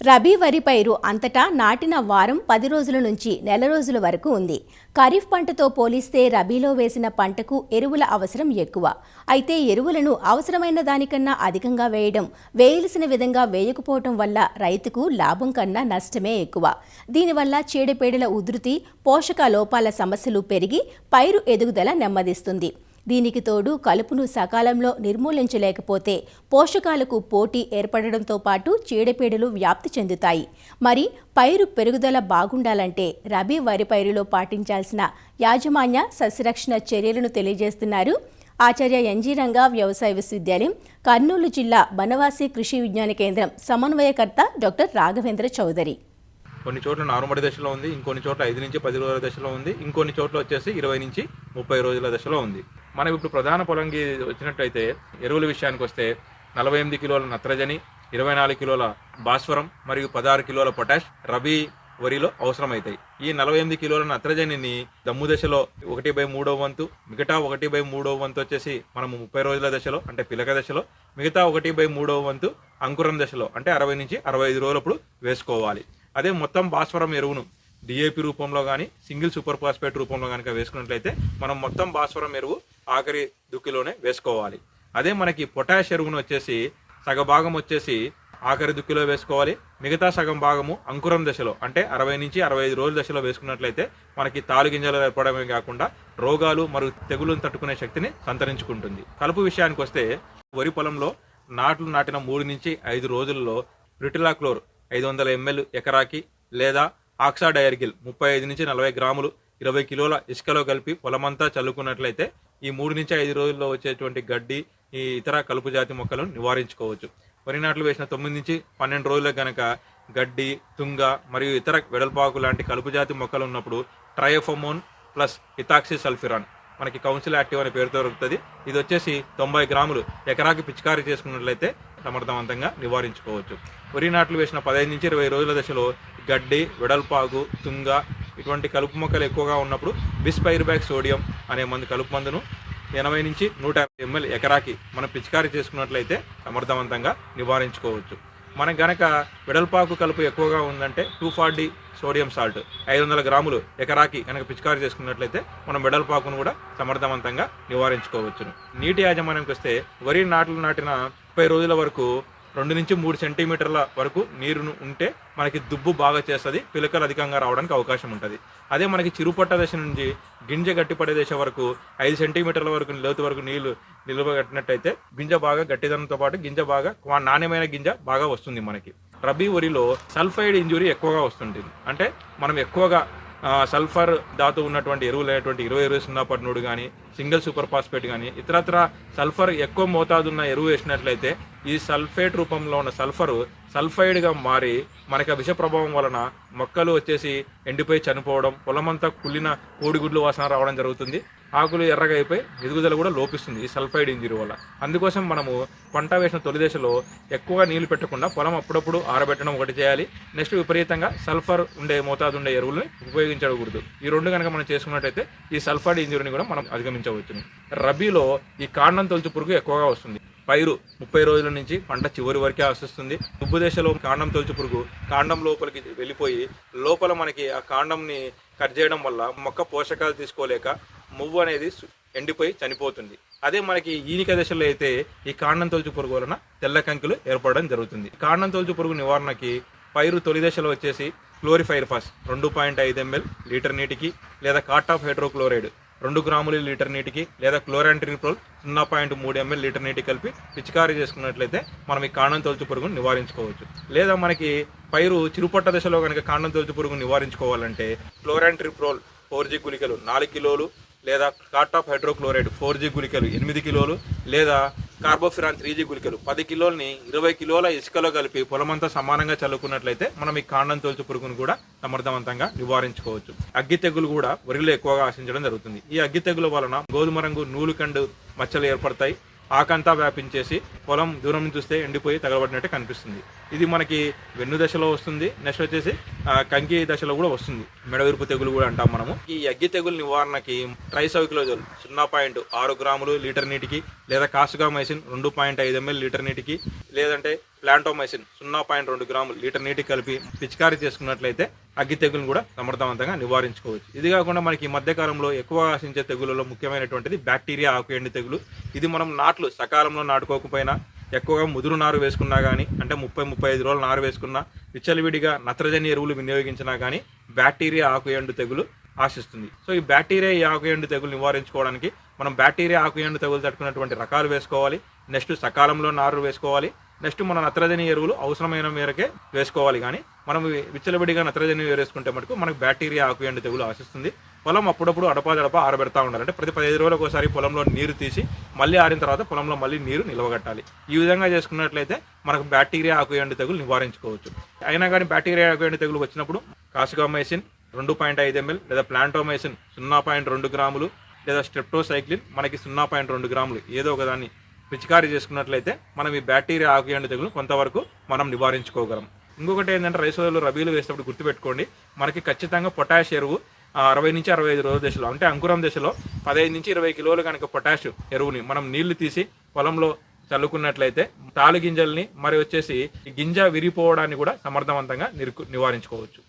రబీ వరి పైరు అంతటా నాటిన వారం 10 రోజుల నుంచి నెల రోజుల వరకు ఉంది. ఖరీఫ్ పంటతో పోలిస్తే రబీలో వేసిన పంటకు ఎరువుల అవసరం ఎక్కువ. అయితే ఎరువులను అవసరమైన దానికన్నా అధికంగా వేయడం, వేయాల్సిన విధంగా వేయకపోవడం వల్ల రైతుకు లాభం కన్నా నష్టమే ఎక్కువ. దీనివల్ల చీడపీడల ఉధృతి, పోషక లోపాల సమస్యలు పెరిగి పైరు ఎదుగుదల నెమ్మదిస్తుంది. దీనికి తోడు కలుపును సకాలంలో నిర్మూలించలేకపోతే పోషకాలకు పోటీ ఏర్పడడంతో పాటు చీడపీడలు వ్యాప్తి చెందుతాయి. మరి పైరు పెరుగుదల బాగుండాలంటే రబీ వరి పైరులో పాటించాల్సిన యాజమాన్య సస్యరక్షణ చర్యలను తెలియజేస్తున్నారు ఆచార్య ఎన్జీ రంగా వ్యవసాయ విశ్వవిద్యాలయం, కర్నూలు జిల్లా బనవాసి కృషి విజ్ఞాన కేంద్రం సమన్వయకర్త డాక్టర్ రాఘవేంద్ర చౌదరి. కొన్ని చోట్ల నారుమడి దశలో ఉంది, ఇంకొన్ని చోట్ల 5 నుంచి 10 రోజుల దశలో ఉంది, ఇంకొన్ని చోట్ల వచ్చేసి 20 నుంచి 30 రోజుల దశలో ఉంది. మనం ఇప్పుడు ప్రధాన పొలంకి వచ్చినట్టయితే ఎరువుల విషయానికి వస్తే 48 కిలోల నత్రజని, 24 కిలోల భాస్వరం మరియు 16 కిలోల పొటాష్ రబీ వరిలో అవసరమవుతాయి. ఈ 48 కిలోల నత్రజనిని దమ్ము దశలో 1/3 వంతు, మిగతా 1/3 వంతు వచ్చేసి మనము 30 రోజుల దశలో అంటే పిలక దశలో, మిగతా 1/3 వంతు అంకురం దశలో అంటే 60 నుంచి 65 రోజులప్పుడు వేసుకోవాలి. అదే మొత్తం భాస్వరం ఎరువును డిఏపి రూపంలో కానీ సింగిల్ సూపర్ ఫాస్ఫేట్ రూపంలో కనుక వేసుకున్నట్లయితే మనం మొత్తం భాస్వరం ఎరువు ఆఖరి దుక్కిలోనే వేసుకోవాలి. అదే మనకి పొటాష్ ఎరువును వచ్చేసి సగభాగం వచ్చేసి ఆఖరి దుక్కిలో వేసుకోవాలి, మిగతా సగం భాగము అంకురం దశలో అంటే 60 నుంచి 65 రోజుల దశలో వేసుకున్నట్లయితే మనకి తాలు గింజలు ఏర్పడమే కాకుండా రోగాలు మరియు తెగులను తట్టుకునే శక్తిని సంతరించుకుంటుంది. కలుపు విషయానికి వస్తే వరి పొలంలో నాట్లు నాటిన 3 నుంచి 5 రోజుల్లో ప్రిటిలాక్లోర్ 500 ml ఎకరాకి లేదా ఆక్సాడైర్గిల్ 35 నుంచి 40 గ్రాములు 20 కిలోల ఇసుకలో కలిపి పొలమంతా చల్లుకున్నట్లయితే ఈ 3 నుంచి 5 రోజుల్లో వచ్చేటువంటి గడ్డి, ఈ ఇతర కలుపు జాతి మొక్కలను నివారించుకోవచ్చు. వరి నాట్లు వేసిన 9 నుంచి 12 రోజులకు గనక గడ్డి, తుంగ మరియు ఇతర వెడల్పాకు లాంటి కలుపు జాతి మొక్కలు ఉన్నప్పుడు ట్రయోఫోమోన్ ప్లస్ ఇథాక్సి సల్ఫిరాన్ మనకి కౌన్సిల్ యాక్టివ్ అనే పేరుతో దొరుకుతుంది. ఇది వచ్చేసి 90 గ్రాములు ఎకరాకి పిచికారీ చేసుకున్నట్లయితే సమర్థవంతంగా నివారించుకోవచ్చు. వరి నాట్లు వేసిన 15 నుంచి 20 రోజుల దశలో గడ్డి, వెడల్పాగు, తుంగ ఇటువంటి కలుపు మొక్కలు ఎక్కువగా ఉన్నప్పుడు బిస్పైర్బ్యాక్ సోడియం అనే కలుపు మందును 80 నుంచి 150 ml ఎకరాకి మనం పిచికారీ చేసుకున్నట్లయితే సమర్థవంతంగా నివారించుకోవచ్చు. మనం గనక వెడల్పాకు కలుపు ఎక్కువగా ఉందంటే 240 సోడియం సాల్ట్ 500 గ్రాములు ఎకరాకి కనుక పిచికారీ చేసుకున్నట్లయితే మనం వెడల్పాకును కూడా సమర్థవంతంగా నివారించుకోవచ్చును. నీటి యాజమాన్యంకి వస్తే వరి నాట్లు నాటిన 30 రోజుల వరకు 2 నుంచి 3 సెంటీమీటర్ల వరకు నీరును ఉంటే మనకి దుబ్బు బాగా చేస్తుంది, పిలకలు అధికంగా రావడానికి అవకాశం ఉంటుంది. అదే మనకి చిరుపట్ట దశ నుంచి గింజ గట్టిపడే దశ వరకు 5 సెంటీమీటర్ల వరకు లోతు వరకు నీళ్లు నిల్వగట్టినట్టయితే గింజ బాగా గట్టిదనంతో పాటు గింజ బాగా నాణ్యమైన గింజ బాగా వస్తుంది. మనకి రబీ వరిలో సల్ఫైడ్ ఇంజురీ ఎక్కువగా వస్తుంటుంది. అంటే మనం ఎక్కువగా సల్ఫర్ ధాతు ఉన్నటువంటి ఎరువులు అయినటువంటి 20-20-0-13 కానీ సింగిల్ సూపర్ ఫాస్ఫేట్ కానీ ఇతరత్ర సల్ఫర్ ఎక్కువ మోతాదు ఉన్న ఎరువు వేసినట్లయితే ఈ సల్ఫేట్ రూపంలో ఉన్న సల్ఫరు సల్ఫైడ్గా మారి మనకి విష ప్రభావం వలన మొక్కలు వచ్చేసి ఎండిపోయి చనిపోవడం, పొలమంతా కుళ్ళిన కోడిగుడ్లు వాసన రావడం జరుగుతుంది. ఆకులు ఎర్రగా అయిపోయి ఎదుగుదల కూడా లోపిస్తుంది ఈ సల్ఫైడ్ ఇంజరీ వల్ల. అందుకోసం మనము పంట వేసిన తొలి దశలో ఎక్కువగా నీళ్లు పెట్టకుండా పొలం అప్పుడప్పుడు ఆరబెట్టడం ఒకటి చేయాలి. నెక్స్ట్ విపరీతంగా సల్ఫర్ ఉండే మోతాదు ఉండే ఎరువులని ఉపయోగించకూడదు. ఈ రెండు కనుక మనం చేసుకున్నట్టయితే ఈ సల్ఫైడ్ ఇంజరీని కూడా మనం అధిగమించవచ్చు. రబీలో ఈ కాండం తొలుచు పురుగు ఎక్కువగా వస్తుంది. పైరు 30 రోజుల నుంచి పంట చివరి వరకే ఆశిస్తుంది. దుబ్బు దశలో కాండం తొలుచు పురుగు కాండం లోపలికి వెళ్ళిపోయి లోపల మనకి ఆ కాండంని కట్ చేయడం వల్ల మొక్క పోషకాలు తీసుకోలేక మువ్వు అనేది ఎండిపోయి చనిపోతుంది. అదే మనకి ఈనిక దశలో అయితే ఈ కాండం తొలుచు పురుగు వలన తెల్ల కంకులు ఏర్పడడం జరుగుతుంది. కాండం తొలుచు పురుగు నివారణకి పైరు తొలి దశలో వచ్చేసి క్లోరిఫైర్ఫాస్ 2.5 ml లీటర్ నీటికి లేదా కార్టాఫ్ హైడ్రోక్లోరైడ్ 2 గ్రాములు లీటర్ నీటికి లేదా క్లోరాంట్రినిప్రోల్ 0.3 ml లీటర్ నీటికి కలిపి పిచికారీ చేసుకున్నట్లయితే మనం ఈ కాండం తొలుచు పురుగును నివారించుకోవచ్చు. లేదా మనకి పైరు చిరుపట్ట దశలో కనుక కాండం తొలుచు పురుగును నివారించుకోవాలంటే క్లోరాంట్రిప్రోల్ 4G గుళికలు 4 కిలోలు లేదా కార్టాఫ్ హైడ్రోక్లోరైడ్ 4G గుళికలు 8 కిలోలు లేదా కార్బోఫిరాన్ 3G గుళికలు 10 కిలోలని 20 కిలోల ఇసుకలో కలిపి పొలమంతా సమానంగా చల్లుకున్నట్లయితే మనం ఈ కాండం తొలుచు పురుగును కూడా సమర్థవంతంగా నివారించుకోవచ్చు. అగ్గి తెగులు కూడా వరిలో ఎక్కువగా ఆశించడం జరుగుతుంది. ఈ అగ్గి తెగుల వలన గోధుమ రంగు నూలుకండు మచ్చలు ఏర్పడతాయి. ఆకంతా వ్యాపించేసి పొలం దూరం నుంచి చూస్తే ఎండిపోయి తగలబడినట్టు కనిపిస్తుంది. ఇది మనకి వెన్ను దశలో వస్తుంది. నెక్స్ట్ వచ్చేసి కంకి దశలో కూడా వస్తుంది. మెడవిరుపు తెగులు కూడా అంటాం మనము. ఈ అగ్గి తెగులు నివారణకి ట్రైసైక్లోజోల్ 0.6 గ్రాములు లీటర్ నీటికి, లేదా కాసుగామైసిన్ 2.5 ml లీటర్ నీటికి, లేదంటే ప్లాంటోమైసిన్ 0.2 గ్రాములు లీటర్ నీటికి కలిపి పిచికారీ చేసుకున్నట్లయితే అగ్గి తెగులను కూడా సమర్థవంతంగా నివారించుకోవచ్చు. ఇది కాకుండా మనకి ఈ మధ్యకాలంలో ఎక్కువ ఆశించే తెగులలో ముఖ్యమైనటువంటిది బ్యాక్టీరియా ఆకుఎండు తెగులు. ఇది మనం నాట్లు సకాలంలో నాటుకోకపోయినా, ఎక్కువగా ముదురు నారు వేసుకున్నా కానీ, అంటే 30-35 రోజులు నారు వేసుకున్నా, విచ్చలవిడిగా నత్రజని ఎరువులు వినియోగించినా కానీ బ్యాక్టీరియా ఆకుఎండు తెగులు ఆశిస్తుంది. సో ఈ బ్యాక్టీరియా ఆకుఎండు తెగులు నివారించుకోవడానికి మనం బ్యాక్టీరియా ఆకుఎండు తెగులు తట్టుకున్నటువంటి రకాలు వేసుకోవాలి. నెక్స్ట్ సకాలంలో నారు వేసుకోవాలి. నెక్స్ట్ మన నత్రజని ఎరువులు అవసరమైన మేరకే వేసుకోవాలి. కానీ మనం విచ్చలవిడిగా నత్రజని వేసుకుంటే మటుకు మనకు బ్యాక్టీరియా ఆకుఎండు తెగులు ఆశిస్తుంది. పొలం అప్పుడప్పుడు అడపా ఆరబెడతా ఉండాలి. అంటే ప్రతి 15 రోజులకు ఒకసారి పొలంలో నీరు తీసి మళ్ళీ ఆరిన తర్వాత పొలంలో మళ్ళీ నీరు నిలవగట్టాలి. ఈ విధంగా చేసుకున్నట్లయితే మనకు బ్యాక్టీరియా ఆకుఎండు తెగులు నివారించుకోవచ్చు. అయినా కానీ బ్యాక్టీరియా ఆకుఎండు తెగులు వచ్చినప్పుడు కాసుగామైసిన్ 2.5 ml, లేదా ప్లాంటోమైసిన్ 0.2 గ్రాములు, లేదా స్ట్రెప్టోసైక్లిన్ మనకి 0.2 గ్రాములు ఏదో ఒకదాన్ని పిచికారీ చేసుకున్నట్లయితే మనం ఈ బ్యాక్టీరియా ఆకుఎండు తెగులు కొంతవరకు మనం నివారించుకోగలం. ఇంకొకటి ఏంటంటే రైస్ సోదరులు రబీలు వేసేటప్పుడు గుర్తుపెట్టుకోండి, మనకి ఖచ్చితంగా పొటాష్ ఎరువు 60 నుంచి 65 రోజుల దశలో, అంటే అంకురం దశలో 15 నుంచి 20 కిలోలు కనుక పొటాష్ ఎరువుని మనం నీళ్లు తీసి పొలంలో చల్లుకున్నట్లయితే తాలు గింజల్ని మరి వచ్చేసి గింజ విరిగిపోవడాన్ని కూడా సమర్థవంతంగా నివారించుకోవచ్చు.